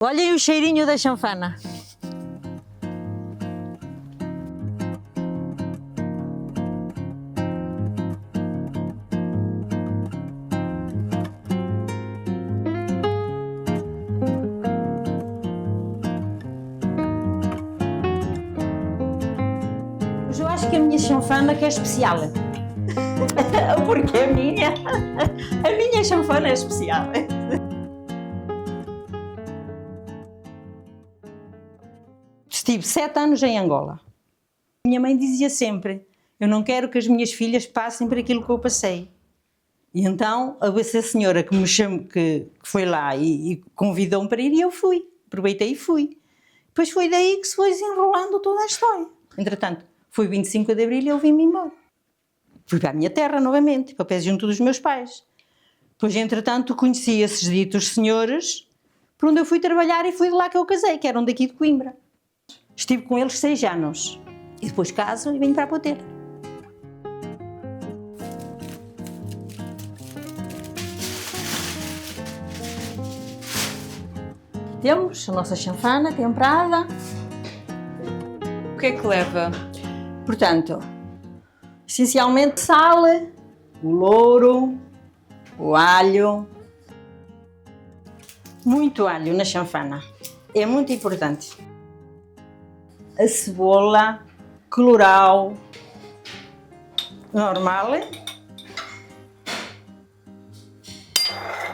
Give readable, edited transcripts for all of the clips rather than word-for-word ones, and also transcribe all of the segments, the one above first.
Olhem o cheirinho da chanfana. Eu acho que a minha chanfana que é especial. Porque a minha chanfana é especial. Estive 7 anos em Angola. Minha mãe dizia sempre: eu não quero que as minhas filhas passem por aquilo que eu passei. E então, essa senhora que me chamou, que foi lá e convidou-me para ir, e eu fui. Aproveitei e fui. Depois foi daí que se foi desenrolando toda a história. Entretanto, foi 25 de Abril e eu vim-me embora. Fui para a minha terra novamente, para pé junto dos meus pais. Depois, entretanto, conheci esses ditos senhores, por onde eu fui trabalhar, e foi de lá que eu casei, que eram daqui de Coimbra. Estive com eles 6 anos. E depois caso e venho para a Poteira. Temos a nossa chanfana temperada. O que é que leva? Portanto, essencialmente sal, o louro, o alho. Muito alho na chanfana. É muito importante. A cebola, colorau, normal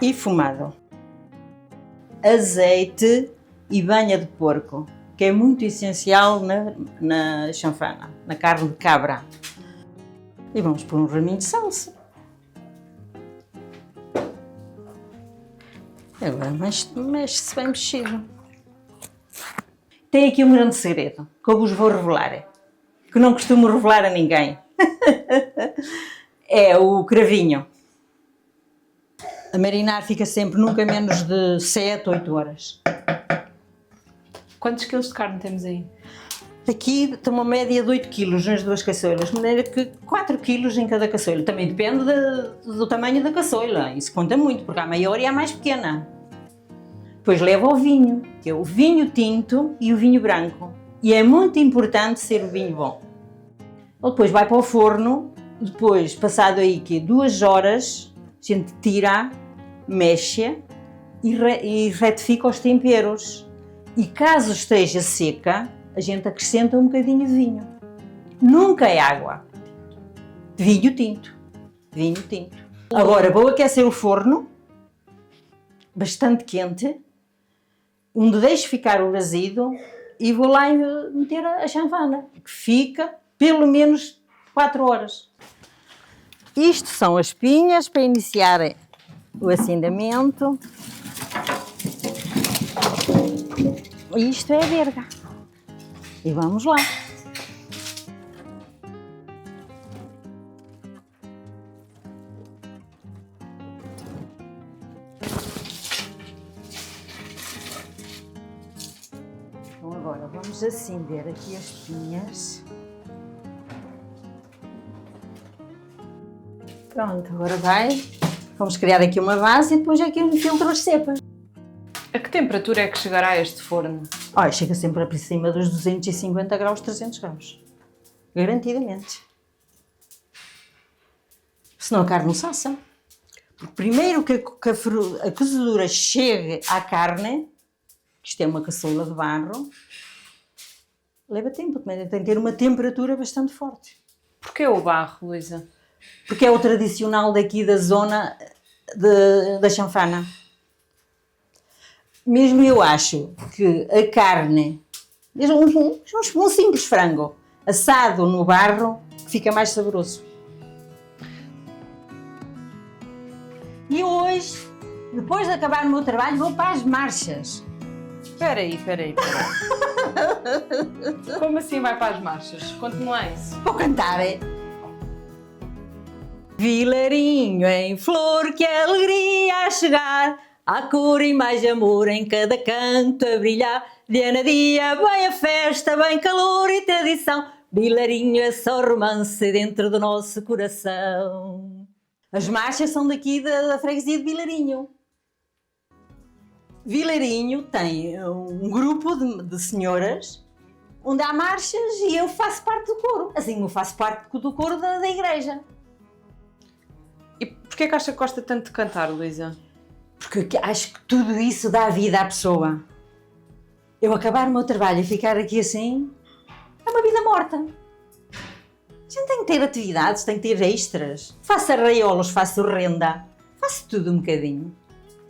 e fumado. Azeite e banha de porco, que é muito essencial na chanfana, na carne de cabra. E vamos pôr um raminho de salsa. Agora mexe-se bem mexido. Tem aqui um grande segredo, que eu vos vou revelar, que não costumo revelar a ninguém. É o cravinho. A marinar fica sempre nunca menos de 7, 8 horas. Quantos quilos de carne temos aí? Aqui tem uma média de 8 kg nas duas caçoilas, de maneira que 4 kg em cada caçoila. Também depende do tamanho da caçoila, isso conta muito, porque há maior e há mais pequena. Depois leva o vinho, que é o vinho tinto e o vinho branco. E é muito importante ser o vinho bom. Ele depois vai para o forno, depois, passado aí que 2 horas, a gente tira, mexe e retifica os temperos. E caso esteja seca, a gente acrescenta um bocadinho de vinho. Nunca é água. Vinho tinto. Vinho tinto. Agora vou aquecer o forno, bastante quente, onde deixo ficar o razido e vou lá meter a chanfana, que fica pelo menos 4 horas. Isto são as pinhas para iniciar o acendimento. Isto é a verga. E vamos lá. Então agora vamos acender aqui as pinhas. Pronto, agora vai. Vamos criar aqui uma base e depois aqui um filtro de cepas. A que temperatura é que chegará este forno? Olha, chega sempre para cima dos 250 graus, 300 graus. Garantidamente. Senão a carne não se assa. Porque primeiro que a cozedura chegue à carne, isto é uma caçola de barro, leva tempo, tem que ter uma temperatura bastante forte. Porquê o barro, Luísa? Porque é o tradicional daqui da zona da chanfana. Mesmo eu acho que a carne, um simples frango, assado no barro, fica mais saboroso. E hoje, depois de acabar o meu trabalho, vou para as marchas. Espera aí. Como assim vai para as marchas? Conte-me lá isso. Vou cantar, é? Vilarinho em flor, que alegria a chegar, há cor e mais amor em cada canto a brilhar. Dia a dia, bem a festa, bem calor e tradição. Vilarinho é só romance dentro do nosso coração. As marchas são daqui da freguesia de Vilarinho. Vilarinho tem um grupo de senhoras onde há marchas e eu faço parte do coro. Assim, eu faço parte do coro da igreja. E porquê que acha que gosta tanto de cantar, Luísa? Porque acho que tudo isso dá vida à pessoa. Eu acabar o meu trabalho e ficar aqui assim, é uma vida morta. A gente tem que ter atividades, tem que ter extras. Faço arraiolos, faço renda, faço tudo um bocadinho.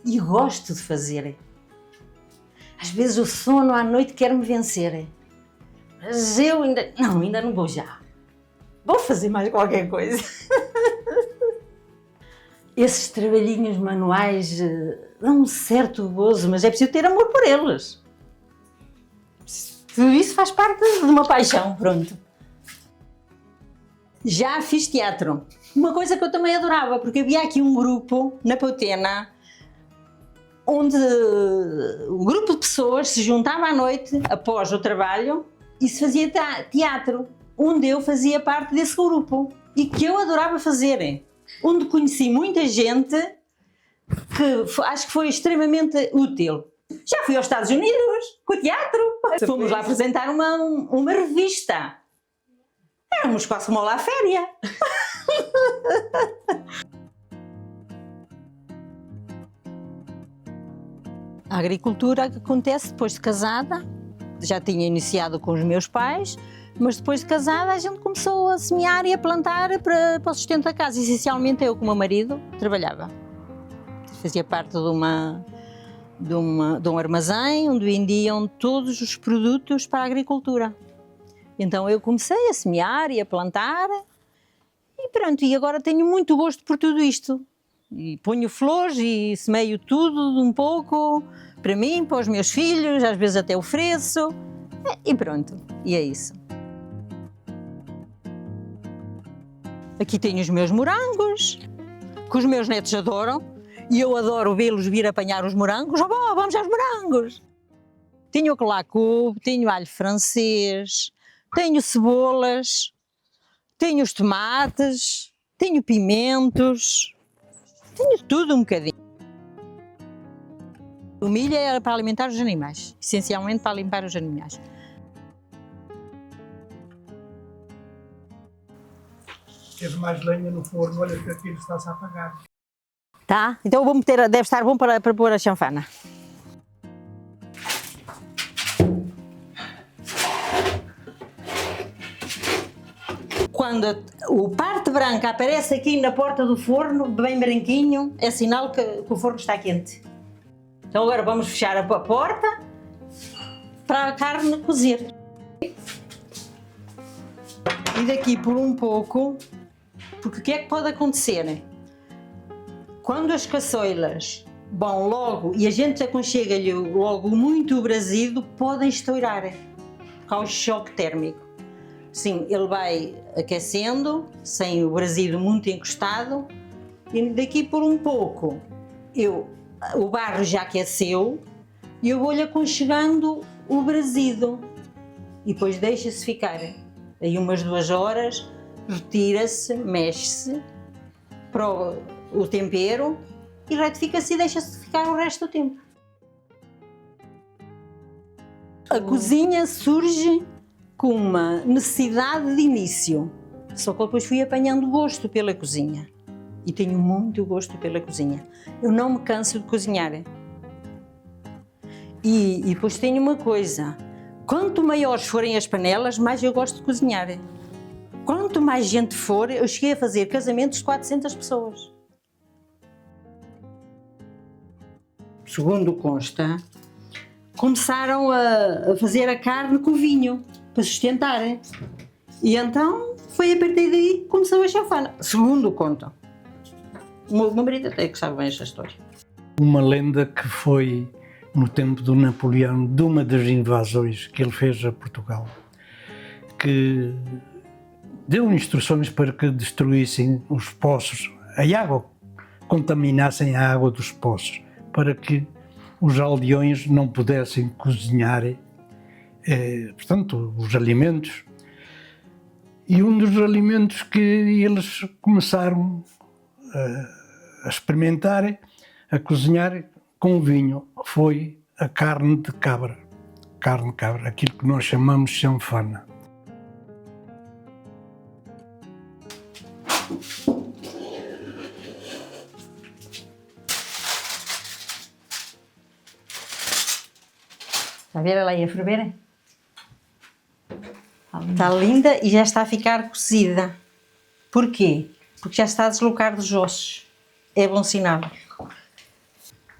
E gosto de fazer. Às vezes o sono à noite quer-me vencer. Mas eu ainda não vou já. Vou fazer mais qualquer coisa. Esses trabalhinhos manuais dão um certo gozo, mas é preciso ter amor por eles. Tudo isso faz parte de uma paixão, pronto. Já fiz teatro. Uma coisa que eu também adorava, porque havia aqui um grupo na Potena, onde um grupo de pessoas se juntava à noite, após o trabalho, e se fazia teatro, onde eu fazia parte desse grupo e que eu adorava fazer, onde conheci muita gente que acho que foi extremamente útil. Já fui aos Estados Unidos com o teatro, fomos lá apresentar uma revista. Éramos quase como lá à féria. A agricultura acontece depois de casada. Já tinha iniciado com os meus pais, mas depois de casada a gente começou a semear e a plantar para o sustento da casa. Essencialmente eu com o meu marido trabalhava. Fazia parte de um armazém onde vendiam todos os produtos para a agricultura. Então eu comecei a semear e a plantar e pronto, e agora tenho muito gosto por tudo isto. E ponho flores e semeio tudo de um pouco, para mim, para os meus filhos, às vezes até ofereço, e pronto, e é isso. Aqui tenho os meus morangos, que os meus netos adoram, e eu adoro vê-los vir apanhar os morangos. Oh, bom, vamos aos morangos! Tenho o couve, tenho alho francês, tenho cebolas, tenho os tomates, tenho pimentos, tenho tudo um bocadinho. O milho é para alimentar os animais, essencialmente para limpar os animais. Tens mais lenha no forno, olha que aquilo está-se a apagar. Tá? Então eu vou meter, deve estar bom para pôr a chanfana. Quando o parte branca aparece aqui na porta do forno, bem branquinho, é sinal que o forno está quente. Então agora vamos fechar a porta para a carne cozer. E daqui por um pouco, porque o que é que pode acontecer? Quando as caçoilas vão logo e a gente aconchega-lhe logo muito brasido, podem estourar, por causa do choque térmico. Sim, ele vai aquecendo, sem o brasido muito encostado, e daqui por um pouco o barro já aqueceu e eu vou-lhe aconchegando o brasido e depois deixa-se ficar. Aí umas 2 horas, retira-se, mexe-se para o tempero e retifica-se e deixa-se ficar o resto do tempo. A cozinha surge com uma necessidade de início, só que depois fui apanhando gosto pela cozinha e tenho muito gosto pela cozinha. Eu não me canso de cozinhar. E depois tenho uma coisa, quanto maiores forem as panelas, mais eu gosto de cozinhar. Quanto mais gente for, eu cheguei a fazer casamentos de 400 pessoas. Segundo consta, começaram a fazer a carne com vinho, para sustentar. E então, foi a partir daí que começou a chanfana. Segundo conta. O meu marido até que sabe bem esta história. Uma lenda que foi no tempo do Napoleão, de uma das invasões que ele fez a Portugal, que deu instruções para que destruíssem os poços, a água, contaminassem a água dos poços, para que os aldeões não pudessem cozinhar, portanto, os alimentos. E um dos alimentos que eles começaram a experimentar, a cozinhar, com vinho foi a carne de cabra. Carne de cabra, aquilo que nós chamamos de chanfana. Está a ver ela aí a ferver? Está linda e já está a ficar cozida. Porquê? Porque já está a deslocar dos ossos. É bom sinal.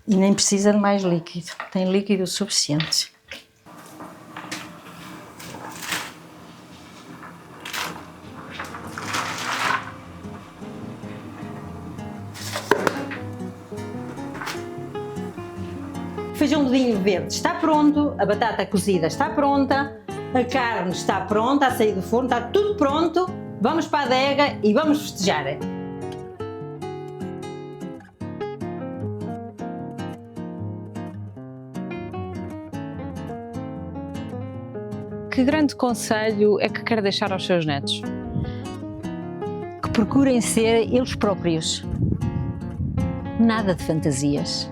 E nem precisa de mais líquido. Tem líquido o suficiente. O feijão de vinho verde está pronto, a batata cozida está pronta, a carne está pronta a sair do forno, está tudo pronto. Vamos para a adega e vamos festejar. Que grande conselho é que quer deixar aos seus netos? Que procurem ser eles próprios. Nada de fantasias.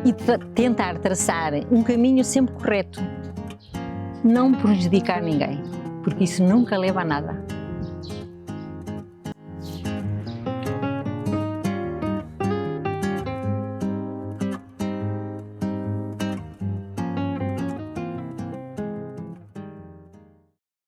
E tentar traçar um caminho sempre correto. Não prejudicar ninguém, porque isso nunca leva a nada.